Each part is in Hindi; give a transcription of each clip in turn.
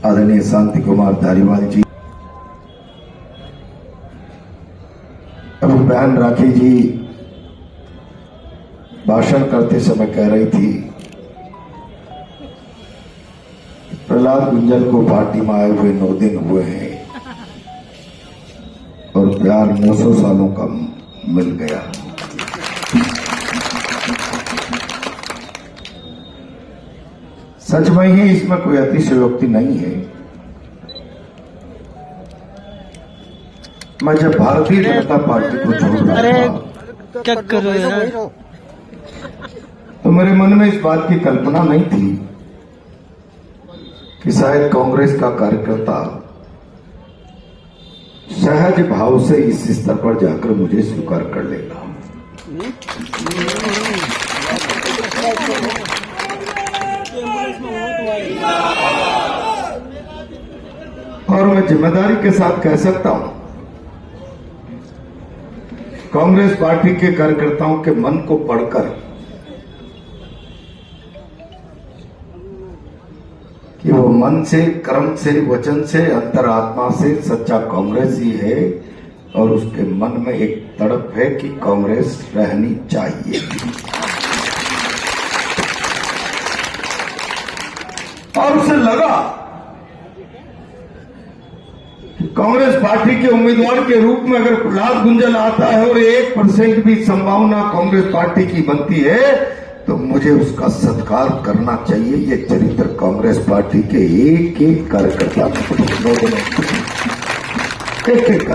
आदरणीय शांति कुमार धारीवाल जी, अभी बहन राखी जी भाषण करते समय कह रही थी, प्रहलाद गुंजल को पार्टी में आए हुए 9 दिन हुए हैं और प्यार 900 सालों का मिल गया। सच में ही इसमें कोई अतिशयोक्ति नहीं है। मैं जब भारतीय जनता पार्टी को छोड़ रहा था क्या कर रहे हैं, तो मेरे मन में इस बात की कल्पना नहीं थी कि शायद कांग्रेस का कार्यकर्ता सहज भाव से इस स्तर पर जाकर मुझे स्वीकार कर लेगा। और मैं जिम्मेदारी के साथ कह सकता हूं, कांग्रेस पार्टी के कार्यकर्ताओं के मन को पढ़कर कि वो मन से, कर्म से, वचन से, अंतरात्मा से सच्चा कांग्रेस ही है और उसके मन में एक तड़प है कि कांग्रेस रहनी चाहिए। और उसे लगा कि कांग्रेस पार्टी के उम्मीदवार के रूप में अगर प्रहलाद गुंजल आता है और 1% भी संभावना कांग्रेस पार्टी की बनती है तो मुझे उसका सत्कार करना चाहिए। ये चरित्र कांग्रेस पार्टी के एक एक कार्यकर्ता एक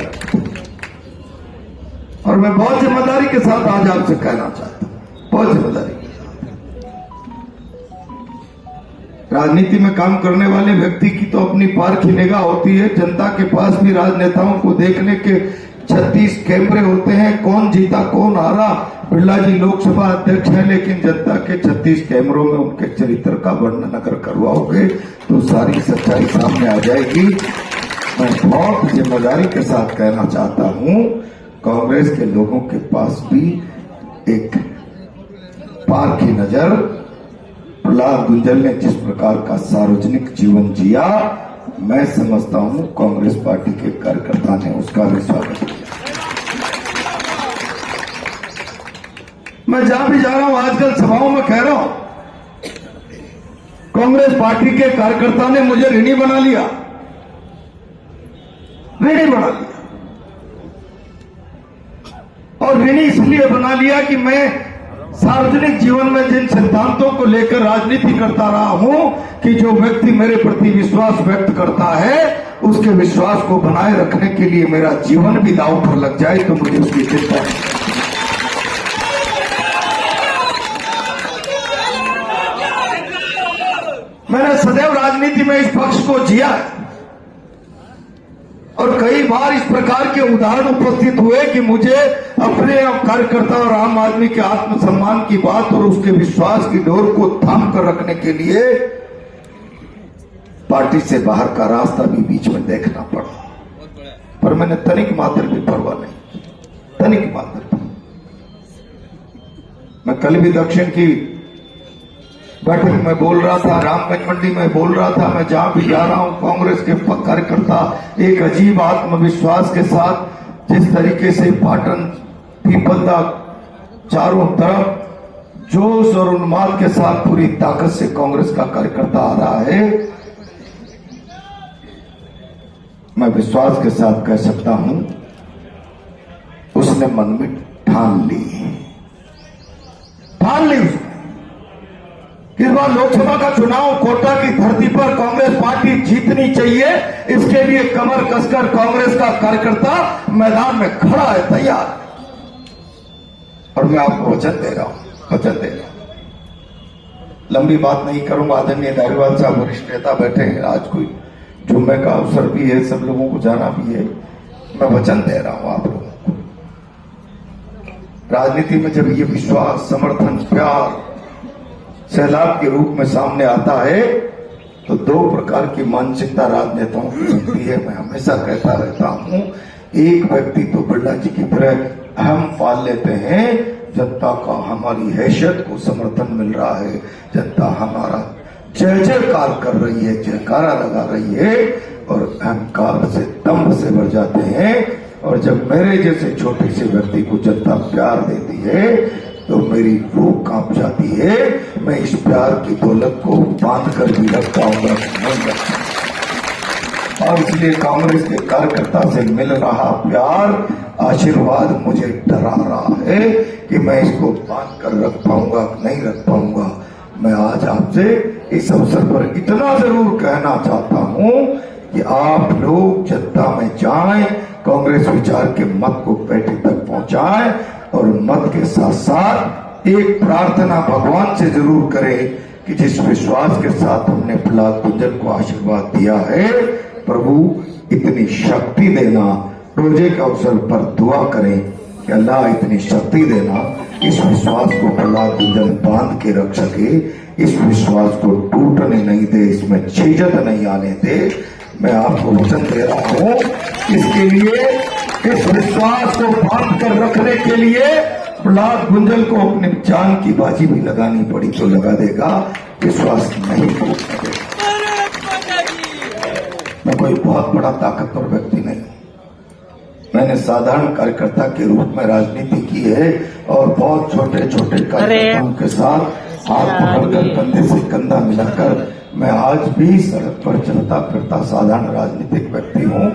और मैं बहुत जिम्मेदारी के साथ आज आपसे कहना चाहता हूं, बहुत जिम्मेदारी। राजनीति में काम करने वाले व्यक्ति की तो अपनी पारखी निगाह होती है। जनता के पास भी राजनेताओं को देखने के 36 कैमरे होते हैं, कौन जीता कौन हारा। बिरला जी लोकसभा अध्यक्ष हैं, लेकिन जनता के 36 कैमरों में उनके चरित्र का वर्णन अगर करवाओगे तो सारी सच्चाई सामने आ जाएगी। मैं बहुत जिम्मेदारी के साथ कहना चाहता हूं, कांग्रेस के लोगों के पास भी एक पारखी नजर प्रहलाद गुंजल ने जिस प्रकार का सार्वजनिक जीवन जिया, मैं समझता हूं कांग्रेस पार्टी के कार्यकर्ता ने उसका भी स्वागत किया। मैं जहां भी जा रहा हूं, आजकल सभाओं में कह रहा हूं, कांग्रेस पार्टी के कार्यकर्ता ने मुझे ऋणी बना लिया, ऋणी बना लिया। और ऋणी इसलिए बना लिया कि मैं सार्वजनिक जीवन में जिन सिद्धांतों को लेकर राजनीति करता रहा हूं कि जो व्यक्ति मेरे प्रति विश्वास व्यक्त करता है उसके विश्वास को बनाए रखने के लिए मेरा जीवन भी दांव पर लग जाए तो मुझे उसकी चिंता नहीं। मैंने सदैव राजनीति में इस पक्ष को जिया है और कई बार इस प्रकार के उदाहरण उपस्थित हुए कि मुझे अपने कार्यकर्ता और आम आदमी के आत्मसम्मान की बात और उसके विश्वास की डोर को थाम कर रखने के लिए पार्टी से बाहर का रास्ता भी बीच में देखना पड़ा। पर मैंने तनिक मात्र भी परवाह नहीं की, तनिक मात्र। मैं कल भी दक्षिण की बैठक में बोल रहा था, रामगंज मंडी में बोल रहा था, मैं जहां भी जा रहा हूं कांग्रेस के कार्यकर्ता एक अजीब आत्मविश्वास के साथ जिस तरीके से पाटन पीपलदा चारों तरफ जोश और उन्माद के साथ पूरी ताकत से कांग्रेस का कार्यकर्ता आ रहा है, मैं विश्वास के साथ कह सकता हूं उसने मन में ठान ली उसने। इस बार लोकसभा का चुनाव कोटा की धरती पर कांग्रेस पार्टी जीतनी चाहिए, इसके लिए कमर कसकर कांग्रेस का कार्यकर्ता मैदान में खड़ा है, तैयार। और मैं आपको वचन दे रहा हूं। लंबी बात नहीं करूंगा, आदरणीय धारीवाल साहब वरिष्ठ नेता बैठे हैं, आज कोई जुम्मे का अवसर भी है, सब लोगों को जाना भी है। मैं वचन दे रहा हूं आप लोगों को, राजनीति में जब ये विश्वास, समर्थन, प्यार सैलाब के रूप में सामने आता है तो 2 प्रकार की मानसिकता राजनेताओं की होती है। मैं हमेशा कहता रहता हूं, एक व्यक्ति तो बिरला जी की तरह अहम पाल लेते हैं जनता का हमारी हैसियत को समर्थन मिल रहा है, जनता हमारा जय जयकार कर रही है, जयकारा लगा रही है और अहंकार से दम्भ से भर जाते हैं। और जब मेरे जैसे छोटे से व्यक्ति को जनता प्यार देती है तो मेरी रूह कांप जाती है। मैं इस प्यार की दौलत को बांध कर भी रख पाऊंगा नहीं रख पाऊंगा। और इसलिए कांग्रेस के कार्यकर्ता से मिल रहा प्यार, आशीर्वाद मुझे डरा रहा है कि मैं इसको बांध कर रख पाऊंगा नहीं रख पाऊंगा। मैं आज आपसे इस अवसर पर इतना जरूर कहना चाहता हूं कि आप लोग जनता में जाएं, कांग्रेस विचार के मत को पेटी तक पहुंचाएं और मत के साथ साथ एक प्रार्थना भगवान से जरूर करें कि जिस विश्वास के साथ हमने प्रहलाद गुंजन को आशीर्वाद दिया है, प्रभु इतनी शक्ति देना। रोजे के अवसर पर दुआ करें कि अल्लाह इतनी शक्ति देना, इस विश्वास को प्रहलाद गुंजन बांध के रख सके, इस विश्वास को टूटने नहीं दे, इसमें छीजत नहीं आने दे। मैं आपको वचन दे रहा हूं, इसके लिए इस विश्वास को बांध कर रखने के लिए प्रहलाद गुंजन को अपनी जान की बाजी भी लगानी पड़ी तो लगा देगा, विश्वास नहीं टूटने देगा। मैं कोई बहुत बड़ा ताकतवर व्यक्ति नहीं हूं, मैंने साधारण कार्यकर्ता के रूप में राजनीति की है और बहुत छोटे छोटे कार्यकर्ताओं के साथ हाथ पकड़कर कंधे से कंधा मिलाकर मैं आज भी सड़क पर चलता फिरता साधारण राजनीतिक व्यक्ति हूं।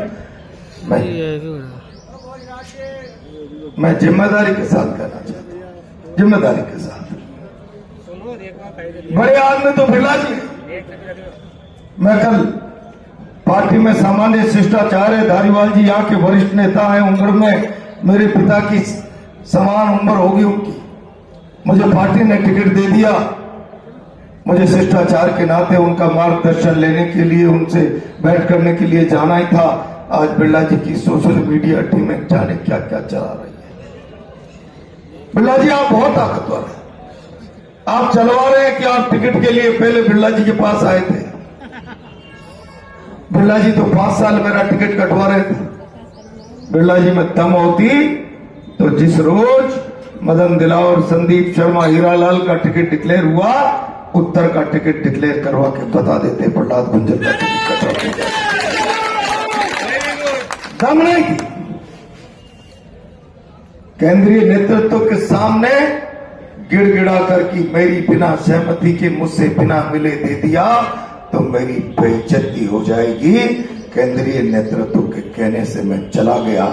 मैं जिम्मेदारी के साथ कहना चाहता हूं, जिम्मेदारी के साथ। बड़े आदमी तो बिरला जी, मैं कल पार्टी में सामान्य शिष्टाचार है, धारीवाल जी यहाँ के वरिष्ठ नेता हैं, उम्र में मेरे पिता की समान उम्र होगी उनकी, मुझे पार्टी ने टिकट दे दिया। मुझे शिष्टाचार के नाते उनका मार्गदर्शन लेने के लिए, उनसे बैठ करने के लिए जाना ही था। आज बिरला जी की सोशल मीडिया टीम में जाने क्या क्या चला रही है। बिरला जी आप बहुत ताकतवर हैं, आप चलवा रहे हैं कि आप टिकट के लिए पहले बिरला जी के पास आए थे। बिरला जी तो 5 साल मेरा टिकट कटवा रहे थे। बिरला जी में दम होती तो जिस रोज मदन दिलावर, संदीप शर्मा, हीरालाल का टिकट डिक्लेयर हुआ, उत्तर का टिकट डिक्लेयर करवा के बता देते प्रहलाद गुंजन का टिकट कटवा। दम नहीं थी। केंद्रीय नेतृत्व के सामने गिड़गिड़ा कर कि मेरी बिना सहमति के मुझसे बिना मिले दे दिया तो मेरी बेइज्जती हो जाएगी। केंद्रीय नेतृत्व के कहने से मैं चला गया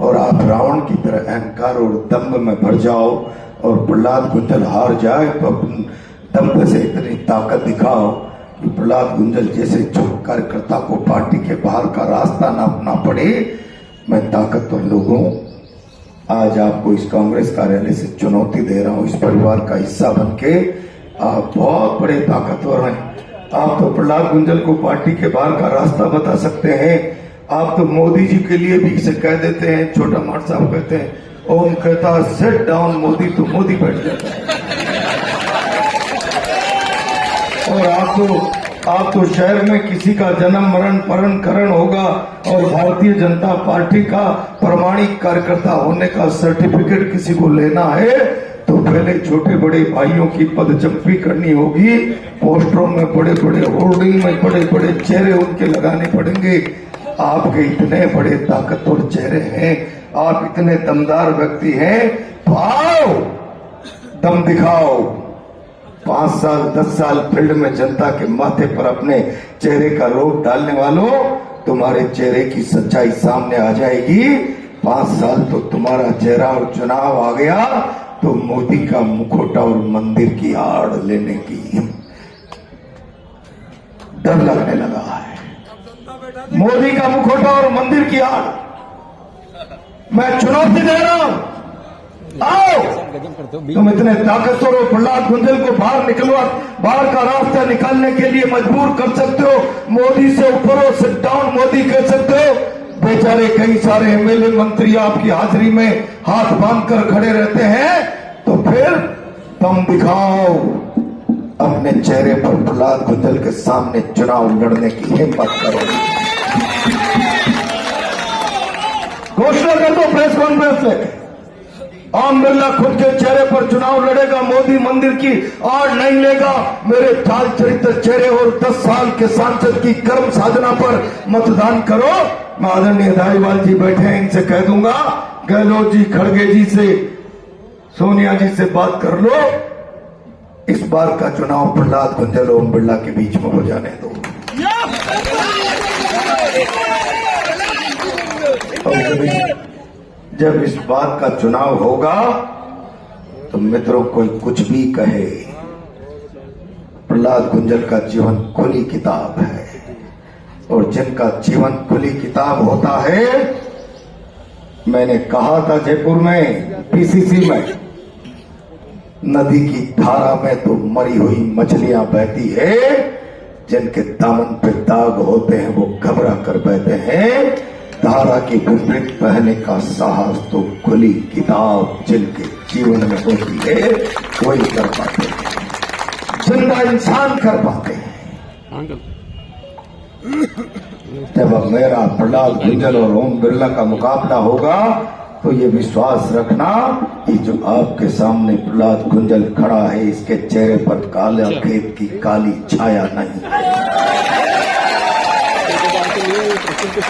और आप रावण की तरह अहंकार और दम्भ में भर जाओ और प्रहलाद गुंजन हार जाए तो दम्भ से इतनी ताकत दिखाओ कि प्रहलाद गुंजन जैसे जो कार्यकर्ता को पार्टी के बाहर का रास्ता नापना पड़े। मैं ताकतवर लोगों, आज आपको इस कांग्रेस कार्यालय से चुनौती दे रहा हूं, इस परिवार का हिस्सा बनके आप बहुत बड़े ताकतवर हैं। आप तो प्रहलाद गुंजन को पार्टी के बाहर का रास्ता बता सकते हैं। आप तो मोदी जी के लिए भी इसे कह देते हैं, छोटा मार साहब कहते हैं, ओम कहता सिट डाउन मोदी, तो मोदी बैठ जाता है। और आप तो शहर में किसी का जन्म मरण परण करण होगा और भारतीय जनता पार्टी का प्रमाणिक कार्यकर्ता होने का सर्टिफिकेट किसी को लेना है तो पहले छोटे बड़े भाइयों की पदचंपी करनी होगी, पोस्टरों में बड़े बड़े होर्डिंग में बड़े बड़े चेहरे उनके लगाने पड़ेंगे। आपके इतने बड़े ताकतवर चेहरे हैं, आप इतने दमदार व्यक्ति हैं, तो आओ दम दिखाओ। 5 साल 10 साल फील्ड में जनता के माथे पर अपने चेहरे का रोग डालने वालों, तुम्हारे चेहरे की सच्चाई सामने आ जाएगी। 5 साल तो तुम्हारा चेहरा और चुनाव आ गया तो मोदी का मुखौटा और मंदिर की आड़ लेने की डर लगने लगा है। मोदी का मुखौटा और मंदिर की आड़ मैं चुनौती दे रहा हूं, आओ तुम इतने ताकतवर हो, प्रहलाद गुंजन को बाहर का रास्ता निकालने के लिए मजबूर कर सकते हो। मोदी से ऊपर हो, सिट डाउन मोदी कह सकते हो। बेचारे कई सारे एमएलए मंत्री आपकी हाजिरी में हाथ बांधकर खड़े रहते हैं, तो फिर दम दिखाओ, अपने चेहरे पर प्रहलाद गुंजन के सामने चुनाव लड़ने की हिम्मत करो। घोषणा कर दो प्रेस कॉन्फ्रेंस में ओम बिरला खुद के चेहरे पर चुनाव लड़ेगा, मोदी मंदिर की और नहीं लेगा। मेरे चाल चरित्र चेहरे और 10 साल के सांसद की कर्म साधना पर मतदान करो। मैं आदरणीय धारीवाल जी बैठे हैं, इनसे कह दूंगा, गहलोत जी, खड़गे जी से, सोनिया जी से बात कर लो, इस बार का चुनाव प्रहलाद गुंजल ओम बिरला के बीच में हो जाने दो। जब इस बात का चुनाव होगा तो मित्रों, कोई कुछ भी कहे, प्रहलाद गुंजल का जीवन खुली किताब है, और जिनका जीवन खुली किताब होता है, मैंने कहा था जयपुर में पीसीसी में, नदी की धारा में तो मरी हुई मछलियां बहती है, जिनके दामन पे दाग होते हैं वो घबरा कर बहते हैं। धारा की विपरीत बहने का साहस तो खुली किताब जिनके जीवन में होती है वही कर पाते हैं, जिंदा इंसान कर पाते हैं। जब अब मेरा प्रहलाद गुंजल और ओम बिरला का मुकाबला होगा तो ये विश्वास रखना कि जो आपके सामने प्रहलाद गुंजल खड़ा है, इसके चेहरे पर काला खेत की काली छाया नहीं है।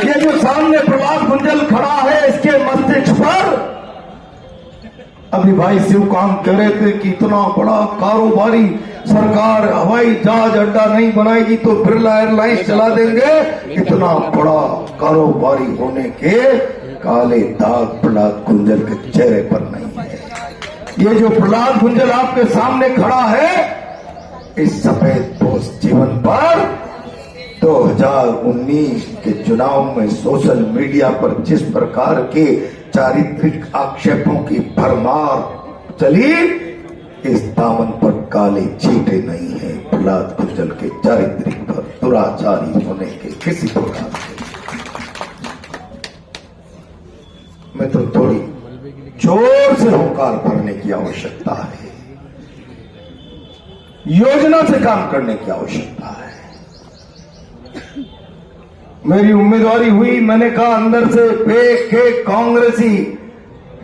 ये जो सामने प्रहलाद गुंजल खड़ा है, इसके मस्तिष्क पर, अभी भाई शिवकांत कह रहे थे कि इतना बड़ा कारोबारी सरकार हवाई जहाज अड्डा नहीं बनाएगी तो बिरला एयरलाइंस चला देंगे। इतना बड़ा कारोबारी होने के काले दाग प्रहलाद गुंजल के चेहरे पर नहीं है। ये जो प्रहलाद गुंजल आपके सामने खड़ा है, इस सफेद पोष जीवन पर 2019 के चुनाव में सोशल मीडिया पर जिस प्रकार के चारित्रिक आक्षेपों की भरमार चली, इस दामन पर काले छींटे नहीं है प्रहलाद गुंजल के चारित्रिक पर दुराचारी होने के किसी प्रकार से। मैं तो थोड़ी जोर से होकार भरने की आवश्यकता है, योजना से काम करने की आवश्यकता है। मेरी उम्मीदवारी हुई, मैंने कहा अंदर से के कांग्रेसी,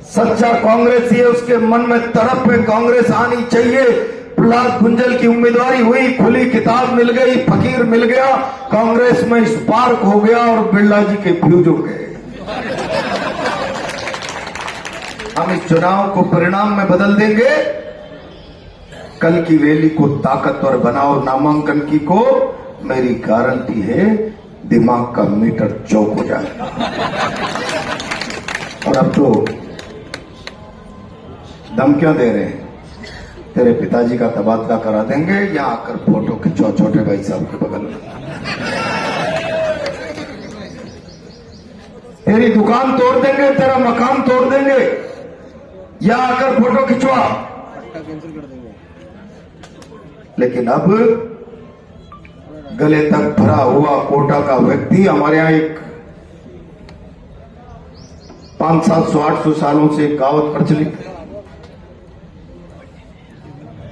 सच्चा कांग्रेसी है, उसके मन में तड़प पे कांग्रेस आनी चाहिए। प्रहलाद गुंजल की उम्मीदवारी हुई, खुली किताब मिल गई, फकीर मिल गया, कांग्रेस में स्पार्क हो गया और बिरला जी के फ्यूज हो गए। हम इस चुनाव को परिणाम में बदल देंगे। कल की रैली को ताकतवर बनाओ, नामांकन की को, मेरी गारंटी है दिमाग का मीटर चौक हो जाएगा। और अब तो धमकियां दे रहे हैं, तेरे पिताजी का तबादला करा देंगे, या आकर फोटो खिंचवा छोटे भाई साहब के बगल में, तेरी दुकान तोड़ देंगे, तेरा मकान तोड़ देंगे, या आकर फोटो खिंचवा। लेकिन अब गले तक भरा हुआ कोटा का व्यक्ति, हमारे यहां एक 500-700-800 सालों से कहावत प्रचलित है।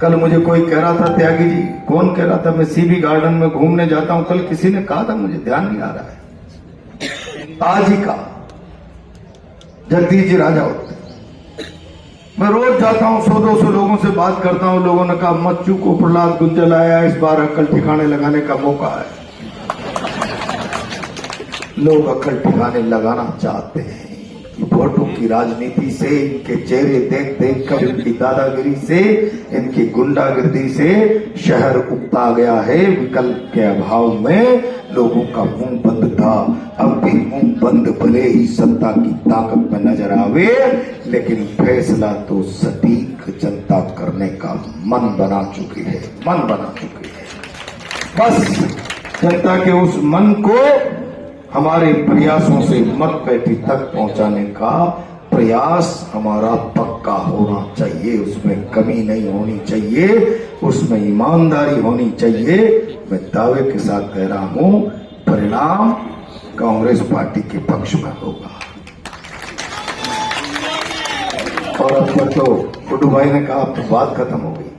कल मुझे कोई कह रहा था, त्यागी जी, कौन कह रहा था, मैं सीबी गार्डन में घूमने जाता हूं, कल किसी ने कहा था, मुझे ध्यान नहीं आ रहा है, आज ही का जगदीश जी राजा होते। मैं रोज जाता हूं, 100-200 लोगों से बात करता हूं, लोगों ने कहा मत चूको, प्रहलाद गुंजल आया, इस बार अक्ल ठिकाने लगाने का मौका है। लोग अक्ल ठिकाने लगाना चाहते हैं। वोटों की राजनीति से, इनके चेहरे देख देख कर, इनकी दादागिरी से, इनकी गुंडागिर्दी से शहर उगता गया है। विकल्प के अभाव में लोगों का मुंह बंद था, अब भी मुंह बंद भले ही सत्ता की ताकत में नजर आवे, लेकिन फैसला तो सटीक जनता करने का मन बना चुकी है, मन बना चुकी है। बस जनता के उस मन को हमारे प्रयासों से मतपेटी तक पहुंचाने का प्रयास हमारा पक्का होना चाहिए, उसमें कमी नहीं होनी चाहिए, उसमें ईमानदारी होनी चाहिए। मैं दावे के साथ कह रहा हूं, परिणाम कांग्रेस पार्टी के पक्ष में होगा। और अब तक तो गुड्डू भाई ने कहा अब तो बात खत्म हो गई।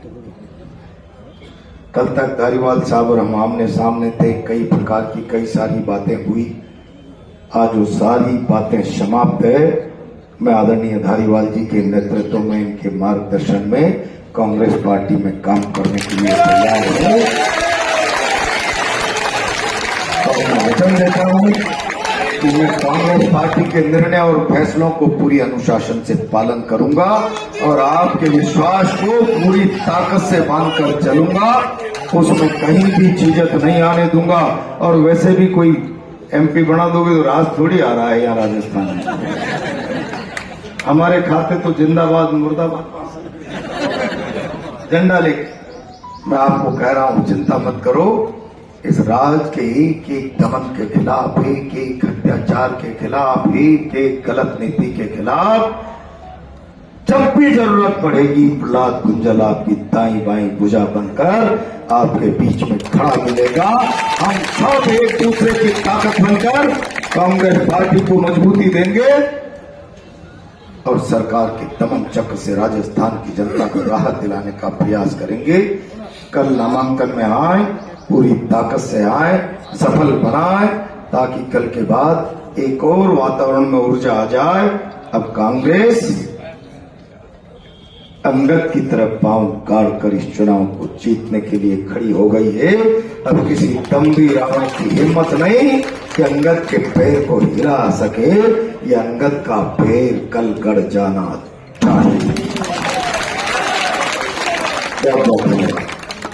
कल तक धारीवाल साहब और हम आमने सामने थे, कई प्रकार की कई सारी बातें हुई, आज वो सारी बातें समाप्त है। मैं आदरणीय धारीवाल जी के नेतृत्व में, इनके मार्गदर्शन में कांग्रेस पार्टी में काम करने के लिए तैयार हूं। और मैं वचन देता हूं कि मैं कांग्रेस पार्टी के निर्णय और फैसलों को पूरी अनुशासन से पालन करूंगा और आपके विश्वास को पूरी ताकत से बांधकर चलूंगा। उसमें कहीं भी झिझक नहीं आने दूंगा। और वैसे भी कोई एमपी बना दोगे तो राज थोड़ी आ रहा है यहाँ राजस्थान में। हमारे खाते तो जिंदाबाद मुर्दाबाद झंडा लेके। मैं आपको कह रहा हूं, चिंता मत करो। इस राज के एक एक दमन के खिलाफ, एक एक अत्याचार के खिलाफ, एक एक गलत नीति के खिलाफ जब भी जरूरत पड़ेगी, प्रहलाद गुंजल आपकी दाई बाई भुजा बनकर आपके बीच में खड़ा मिलेगा। हम सब एक दूसरे की ताकत बनकर कांग्रेस पार्टी को मजबूती देंगे और सरकार के दमन चक्र से राजस्थान की जनता को राहत दिलाने का प्रयास करेंगे। कल नामांकन में आए, पूरी ताकत से आए, सफल बनाए, ताकि कल के बाद एक और वातावरण में ऊर्जा आ जाए। अब कांग्रेस अंगद की तरफ पांव गाड़ कर इस चुनाव को जीतने के लिए खड़ी हो गई है। अब किसी दम्भी रावण की हिम्मत नहीं कि अंगद के पैर को हिला सके। ये अंगद का पैर कल गड़ जाना चाहिए।